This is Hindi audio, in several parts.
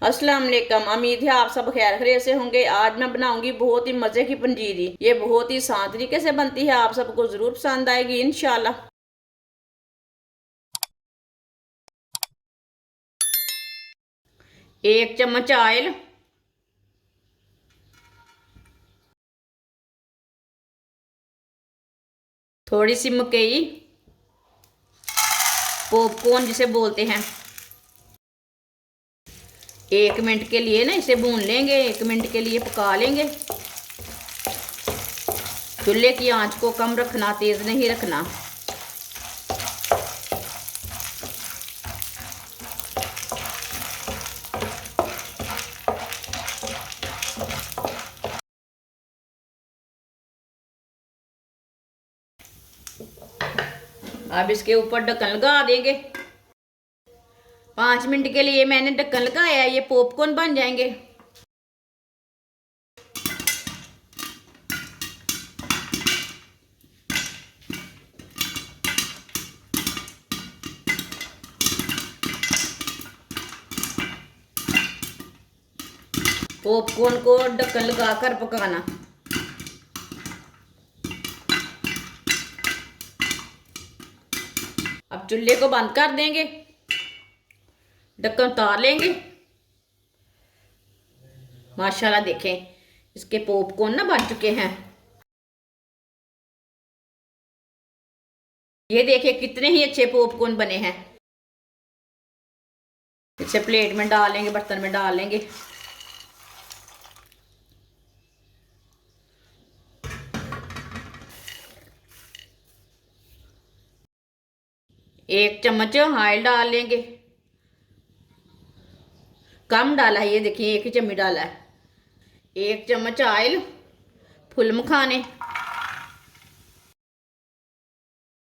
अस्सलाम वालेकुम। उम्मीद है आप सब खैर खैरियत से होंगे। आज मैं बनाऊंगी बहुत ही मजे की पंजीरी। ये बहुत ही आसान तरीके से बनती है, आप सबको जरूर पसंद आएगी इंशाल्लाह। 1 चम्मच ऑयल, थोड़ी सी मकई, पॉपकॉर्न जिसे बोलते हैं। 1 मिनट के लिए ना इसे भून लेंगे, 1 मिनट के लिए पका लेंगे। चूल्हे की आंच को कम रखना, तेज नहीं रखना। अब इसके ऊपर ढक्कन लगा देंगे। 5 मिनट के लिए मैंने ढक्कन लगाया, ये पॉपकॉर्न बन जाएंगे। पॉपकॉर्न को ढक्कन लगाकर पकाना। अब चूल्हे को बंद कर देंगे, ढक्कन उतार लेंगे। माशाल्लाह देखें, इसके पॉपकॉर्न ना बन चुके हैं। ये देखें कितने ही अच्छे पॉपकॉर्न बने हैं। इसे प्लेट में डाल लेंगे, बर्तन में डाल लेंगे। एक चम्मच ऑयल डाल लेंगे, कम डाला है, ये देखिए 1 ही चम्मच डाला है। 1 चम्मच ऑयल, फुल मखाने,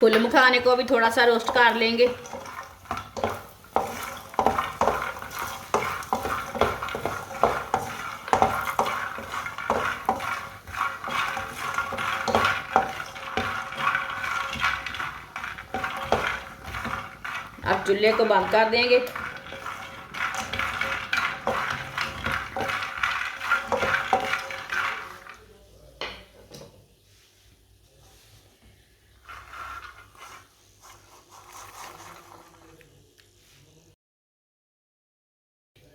फुल मखाने को भी थोड़ा सा रोस्ट कर लेंगे। अब चूल्हे को बंद कर देंगे।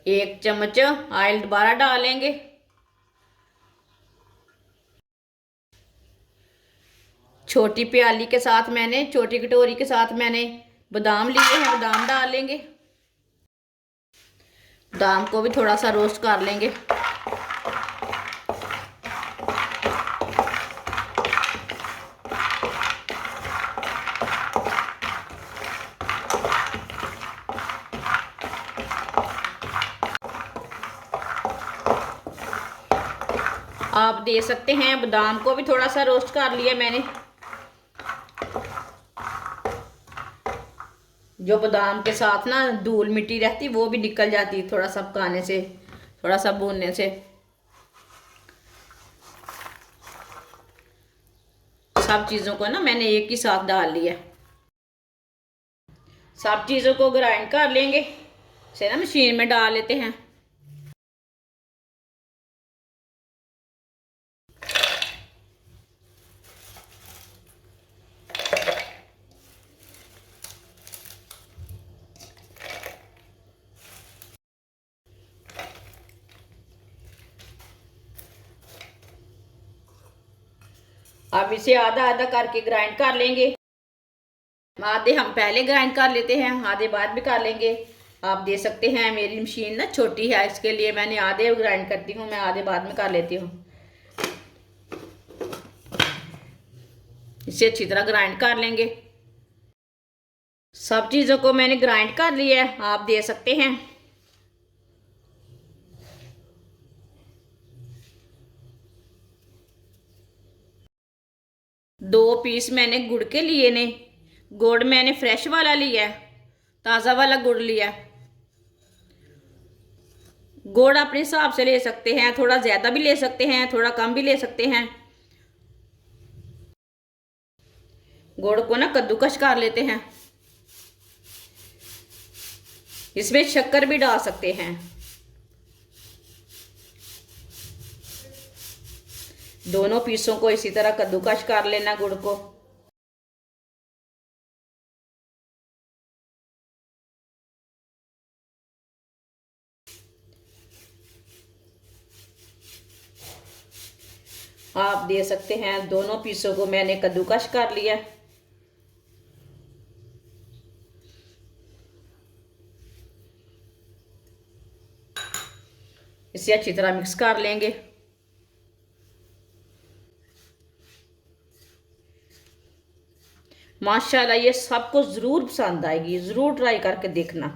एक चम्मच ऑयल दोबारा डालेंगे। छोटी प्याली के साथ मैंने, छोटी कटोरी के साथ मैंने बादाम लिए हैं, बादाम डाल लेंगे। बादाम को भी थोड़ा सा रोस्ट कर लेंगे। आप दे सकते हैं, बादाम को भी थोड़ा सा रोस्ट कर लिया मैंने। जो बादाम के साथ ना धूल मिट्टी रहती वो भी निकल जाती थोड़ा सा पकाने से, थोड़ा सा भूनने से। सब चीज़ों को ना मैंने एक ही साथ डाल लिया। सब चीज़ों को ग्राइंड कर लेंगे, इसे ना मशीन में डाल लेते हैं। अब इसे आधा आधा करके ग्राइंड कर लेंगे। आधे हम पहले ग्राइंड कर लेते हैं, आधे बाद भी कर लेंगे। आप दे सकते हैं, मेरी मशीन ना छोटी है, इसके लिए मैंने आधे ग्राइंड करती हूँ, मैं आधे बाद में कर लेती हूँ। इसे अच्छी तरह ग्राइंड कर लेंगे। सब चीज़ों को मैंने ग्राइंड कर लिया है, आप दे सकते हैं। दो पीस मैंने गुड़ के लिए ने। गुड़ मैंने फ्रेश वाला लिया है, ताज़ा वाला गुड़ लिया। गुड़ अपने हिसाब से ले सकते हैं, थोड़ा ज़्यादा भी ले सकते हैं, थोड़ा कम भी ले सकते हैं। गुड़ को ना कद्दूकस कर लेते हैं। इसमें शक्कर भी डाल सकते हैं। दोनों पीसों को इसी तरह कद्दूकश कर लेना गुड़ को। आप दे सकते हैं दोनों पीसों को मैंने कद्दूकश कर लिया। इसे अच्छी तरह मिक्स कर लेंगे। माशाल्लाह ये सबको ज़रूर पसंद आएगी, ज़रूर ट्राई करके देखना।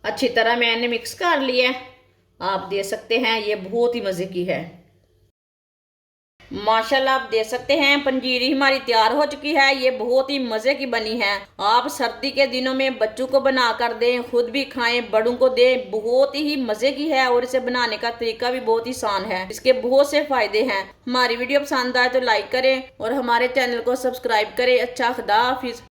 अच्छी तरह मैंने मिक्स कर लिया। आप दे सकते हैं ये बहुत ही मज़े की है। माशाल्लाह आप दे सकते हैं पंजीरी हमारी तैयार हो चुकी है। ये बहुत ही मज़े की बनी है। आप सर्दी के दिनों में बच्चों को बना कर दें, खुद भी खाएं, बड़ों को दें। बहुत ही मज़े की है और इसे बनाने का तरीका भी बहुत ही आसान है। इसके बहुत से फ़ायदे हैं। हमारी वीडियो पसंद आए तो लाइक करें और हमारे चैनल को सब्सक्राइब करें। अच्छा, खुदा हाफिज़।